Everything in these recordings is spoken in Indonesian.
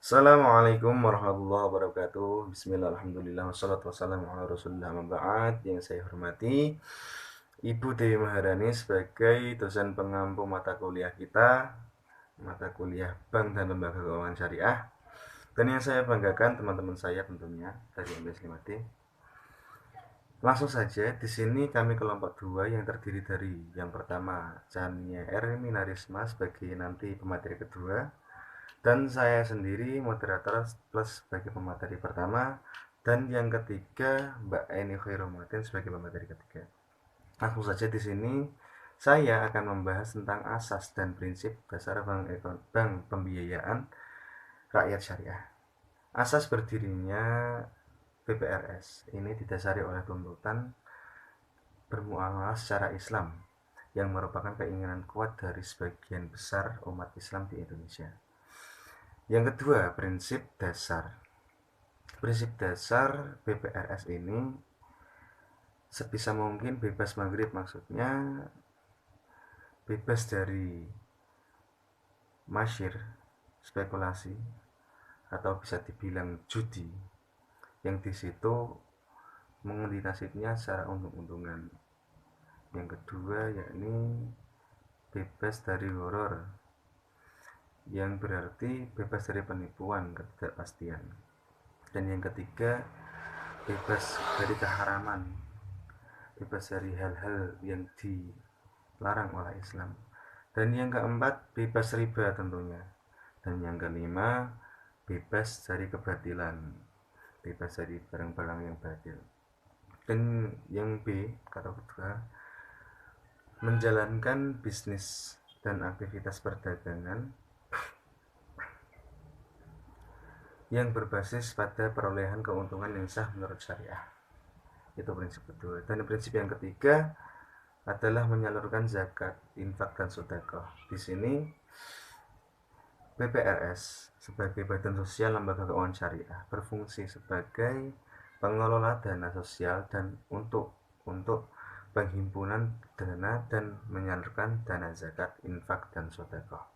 Assalamualaikum warahmatullahi wabarakatuh. Bismillah, alhamdulillah, wassalatu wassalamu ala rasulillah, amma ba'd. Yang saya hormati Ibu Dewi Maharani sebagai dosen pengampu mata kuliah kita, mata kuliah Bank dan Lembaga Keuangan Syariah. Dan yang saya banggakan teman-teman saya tentunya dari MBS 5D. Langsung saja, di sini kami kelompok 2 yang terdiri dari yang pertama Chania Erminarisma sebagai nanti pemateri kedua, dan saya sendiri moderator plus sebagai pemateri pertama, dan yang ketiga Mbak Eni Khairumatin sebagai pemateri ketiga. Langsung saja di sini saya akan membahas tentang asas dan prinsip dasar bank pembiayaan rakyat syariah. Asas berdirinya BPRS ini didasari oleh tuntutan bermuamalah secara Islam yang merupakan keinginan kuat dari sebagian besar umat Islam di Indonesia. Yang kedua, prinsip dasar. Prinsip dasar BPRS ini sebisa mungkin bebas maghrib, maksudnya bebas dari masyir, spekulasi, atau bisa dibilang judi yang di situ mengundi nasibnya secara untung-untungan. Yang kedua yakni bebas dari horor, yang berarti bebas dari penipuan, ketidakpastian. Dan yang ketiga, bebas dari keharaman, bebas dari hal-hal yang dilarang oleh Islam. Dan yang keempat, bebas riba tentunya. Dan yang kelima, bebas dari kebatilan, bebas dari barang-barang yang batil. Dan yang B, kata kedua, menjalankan bisnis dan aktivitas perdagangan yang berbasis pada perolehan keuntungan yang sah menurut syariah. Itu prinsip kedua. Dan prinsip yang ketiga adalah menyalurkan zakat, infak, dan sedekah. Di sini BPRS sebagai badan sosial lembaga keuangan syariah berfungsi sebagai pengelola dana sosial dan untuk penghimpunan dana dan menyalurkan dana zakat, infak, dan sedekah.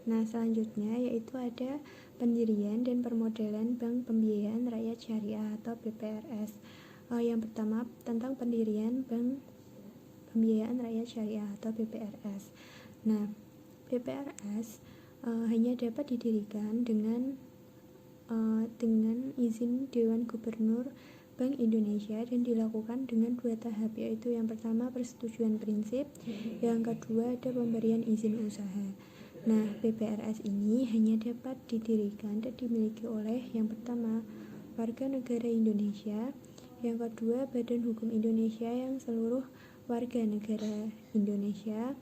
Nah, selanjutnya yaitu ada pendirian dan permodalan Bank Pembiayaan Rakyat Syariah atau BPRS. Yang pertama tentang pendirian Bank Pembiayaan Rakyat Syariah atau BPRS. Nah, BPRS hanya dapat didirikan dengan izin Dewan Gubernur Bank Indonesia dan dilakukan dengan 2 tahap, yaitu yang pertama persetujuan prinsip, yang kedua ada pemberian izin usaha. Nah, BPRS ini hanya dapat didirikan dan dimiliki oleh yang pertama warga negara Indonesia, yang kedua Badan Hukum Indonesia yang seluruh warga negara Indonesia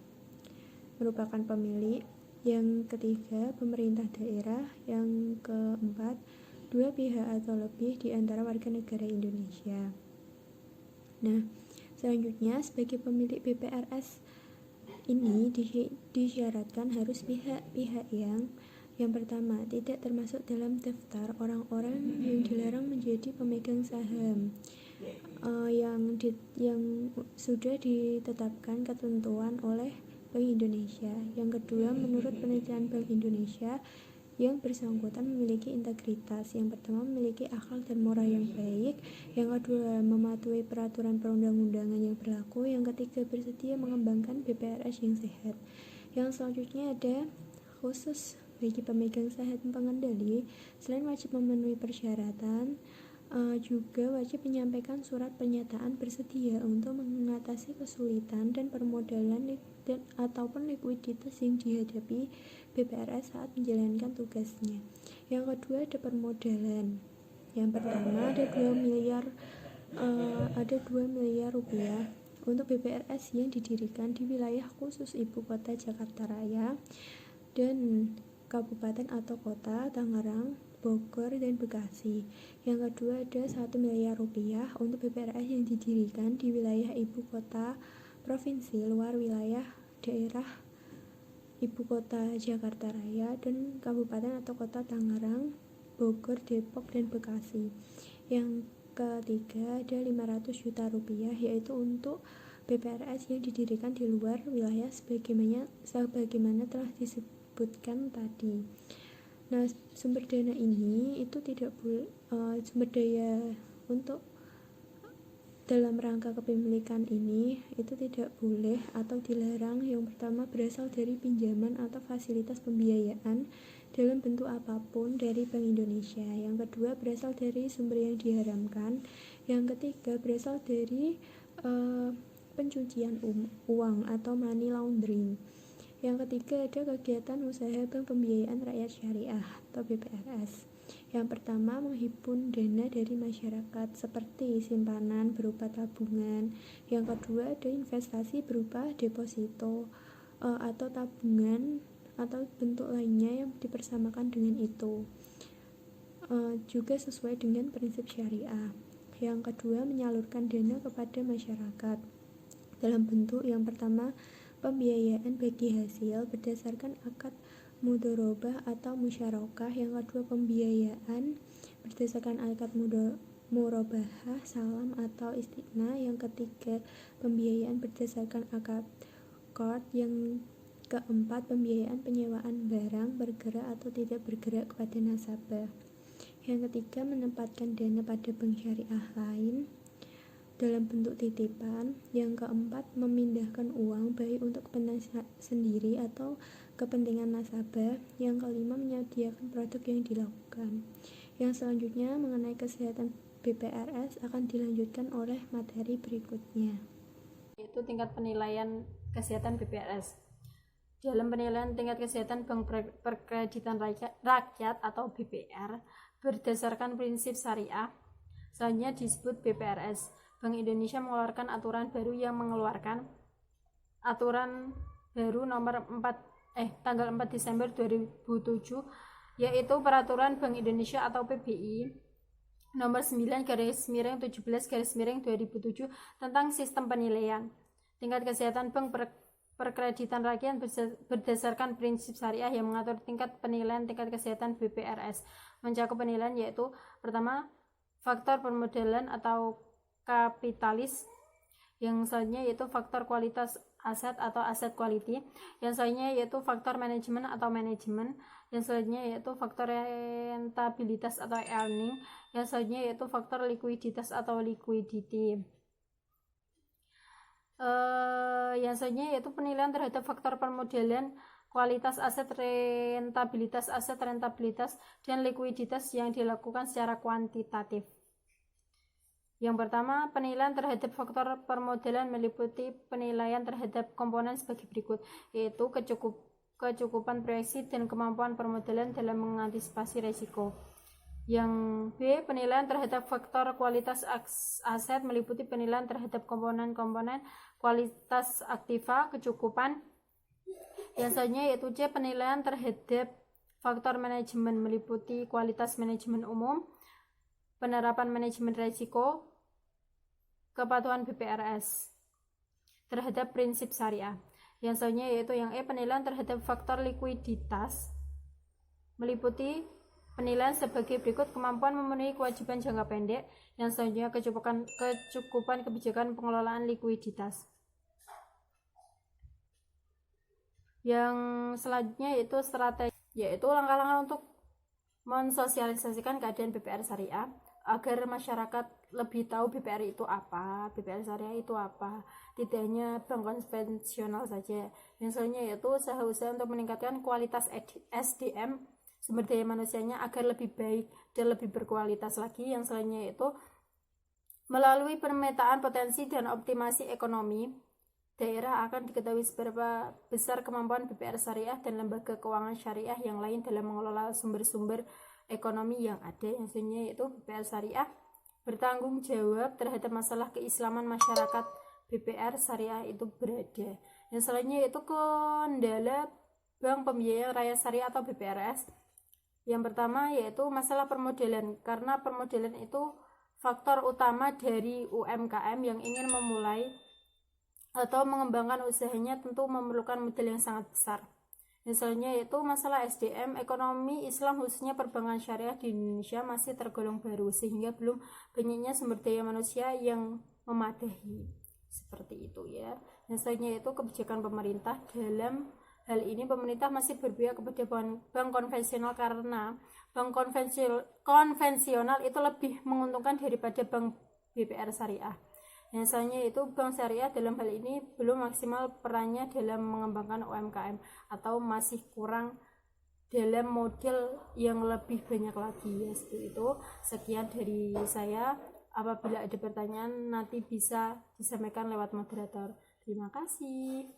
merupakan pemilik, yang ketiga pemerintah daerah, yang keempat 2 pihak atau lebih di antara warga negara Indonesia. Nah, selanjutnya sebagai pemilik BPRS ini disyaratkan harus pihak-pihak yang pertama tidak termasuk dalam daftar orang-orang yang dilarang menjadi pemegang saham, yang sudah ditetapkan ketentuan oleh Bank Indonesia. Yang kedua, menurut penelitian Bank Indonesia, yang bersangkutan memiliki integritas. Yang pertama, memiliki akal dan moral yang baik. Yang kedua, mematuhi peraturan perundang-undangan yang berlaku. Yang ketiga, bersedia mengembangkan BPRS yang sehat. Yang selanjutnya ada khusus bagi pemegang saham pengendali, selain wajib memenuhi persyaratan, juga wajib menyampaikan surat pernyataan bersedia untuk mengatasi kesulitan dan permodalan ataupun likuiditas yang dihadapi BPRS saat menjalankan tugasnya. Yang kedua ada permodalan. Yang pertama ada 2 miliar rupiah untuk BPRS yang didirikan di wilayah khusus Ibu Kota Jakarta Raya dan kabupaten atau kota Tangerang, Bogor, dan Bekasi. Yang kedua ada 1 miliar rupiah untuk BPRS yang didirikan di wilayah Ibu Kota Provinsi luar wilayah daerah Ibu Kota Jakarta Raya dan kabupaten atau kota Tangerang, Bogor, Depok, dan Bekasi. Yang ketiga ada 500 juta rupiah, yaitu untuk BPRS yang didirikan di luar wilayah sebagaimana telah disebutkan tadi. Nah, sumber dana ini itu tidak boleh sumber daya untuk dalam rangka kepemilikan ini itu tidak boleh atau dilarang. Yang pertama berasal dari pinjaman atau fasilitas pembiayaan dalam bentuk apapun dari Bank Indonesia. Yang kedua berasal dari sumber yang diharamkan. Yang ketiga berasal dari pencucian uang atau money laundering. Yang ketiga ada kegiatan usaha bank pembiayaan rakyat syariah atau BPRS. Yang pertama menghimpun dana dari masyarakat seperti simpanan berupa tabungan. Yang kedua ada investasi berupa deposito atau tabungan atau bentuk lainnya yang dipersamakan dengan itu, juga sesuai dengan prinsip syariah. Yang kedua menyalurkan dana kepada masyarakat dalam bentuk yang pertama pembiayaan bagi hasil berdasarkan akad mudharabah atau musyarakah. Yang kedua pembiayaan berdasarkan akad murabahah, salam atau istighna. Yang ketiga pembiayaan berdasarkan akad qard. Yang keempat pembiayaan penyewaan barang bergerak atau tidak bergerak kepada nasabah. Yang ketiga menempatkan dana pada bank syariah lain dalam bentuk titipan. Yang keempat memindahkan uang baik untuk kepentingan sendiri atau kepentingan nasabah. Yang kelima menyediakan produk yang dilakukan. Yang selanjutnya mengenai kesehatan BPRS akan dilanjutkan oleh materi berikutnya, yaitu tingkat penilaian kesehatan BPRS. Dalam penilaian tingkat kesehatan Bank Perkreditan Rakyat atau BPR berdasarkan prinsip syariah, selanjutnya disebut BPRS. Bank Indonesia mengeluarkan aturan baru yang mengeluarkan aturan baru nomor tanggal 4 Desember 2007, yaitu Peraturan Bank Indonesia atau PBI nomor 9/17/2007 tentang sistem penilaian tingkat kesehatan bank perkreditan rakyat berdasarkan prinsip syariah yang mengatur tingkat penilaian tingkat kesehatan BPRS. Mencakup penilaian yaitu pertama faktor permodalan atau kapitalis, yang selanjutnya yaitu faktor kualitas aset atau aset quality, yang selanjutnya yaitu faktor manajemen atau manajemen, yang selanjutnya yaitu faktor rentabilitas atau earning, yang selanjutnya yaitu faktor likuiditas atau liquidity. Yang selanjutnya yaitu penilaian terhadap faktor permodalan, kualitas aset, rentabilitas aset, rentabilitas, dan likuiditas yang dilakukan secara kuantitatif. Yang pertama, penilaian terhadap faktor permodalan meliputi penilaian terhadap komponen sebagai berikut, yaitu kecukupan proyeksi dan kemampuan permodalan dalam mengantisipasi risiko. Yang B, penilaian terhadap faktor kualitas aset meliputi penilaian terhadap komponen-komponen kualitas aktiva, kecukupan. Yang selanjutnya yaitu C, penilaian terhadap faktor manajemen meliputi kualitas manajemen umum, penerapan manajemen risiko, kepatuhan BPRS terhadap prinsip syariah. Yang selanjutnya yaitu yang E, penilaian terhadap faktor likuiditas meliputi penilaian sebagai berikut: kemampuan memenuhi kewajiban jangka pendek. Yang selanjutnya kecukupan kebijakan pengelolaan likuiditas. Yang selanjutnya yaitu strategi, yaitu langkah-langkah untuk mensosialisasikan keadaan BPR syariah agar masyarakat lebih tahu BPR itu apa, BPR syariah itu apa, tidak hanya bank konvensional saja. Yang selanjutnya yaitu usaha-usaha untuk meningkatkan kualitas SDM, sumber daya manusianya, agar lebih baik dan lebih berkualitas lagi. Yang selanjutnya yaitu melalui pemetaan potensi dan optimasi ekonomi daerah akan diketahui seberapa besar kemampuan BPR syariah dan lembaga keuangan syariah yang lain dalam mengelola sumber-sumber ekonomi yang ada. Yang selanjutnya yaitu BPR syariah bertanggung jawab terhadap masalah keislaman masyarakat BPR syariah itu berada. Yang selanjutnya yaitu kendala Bank Pembiayaan Rakyat Syariah atau BPRS. Yang pertama yaitu masalah permodalan, karena permodalan itu faktor utama dari UMKM yang ingin memulai atau mengembangkan usahanya tentu memerlukan modal yang sangat besar. Misalnya yaitu masalah SDM, ekonomi Islam khususnya perbankan syariah di Indonesia masih tergolong baru sehingga belum banyaknya sumber daya manusia yang memadai. Seperti itu ya. Misalnya itu kebijakan pemerintah dalam hal ini pemerintah masih berpihak kepada bank konvensional karena bank konvensional itu lebih menguntungkan daripada bank BPR syariah. Misalnya itu bank syariah dalam hal ini belum maksimal perannya dalam mengembangkan UMKM atau masih kurang dalam model yang lebih banyak lagi ya. Seperti itu. Sekian dari saya. Apabila ada pertanyaan nanti bisa disampaikan lewat moderator. Terima kasih.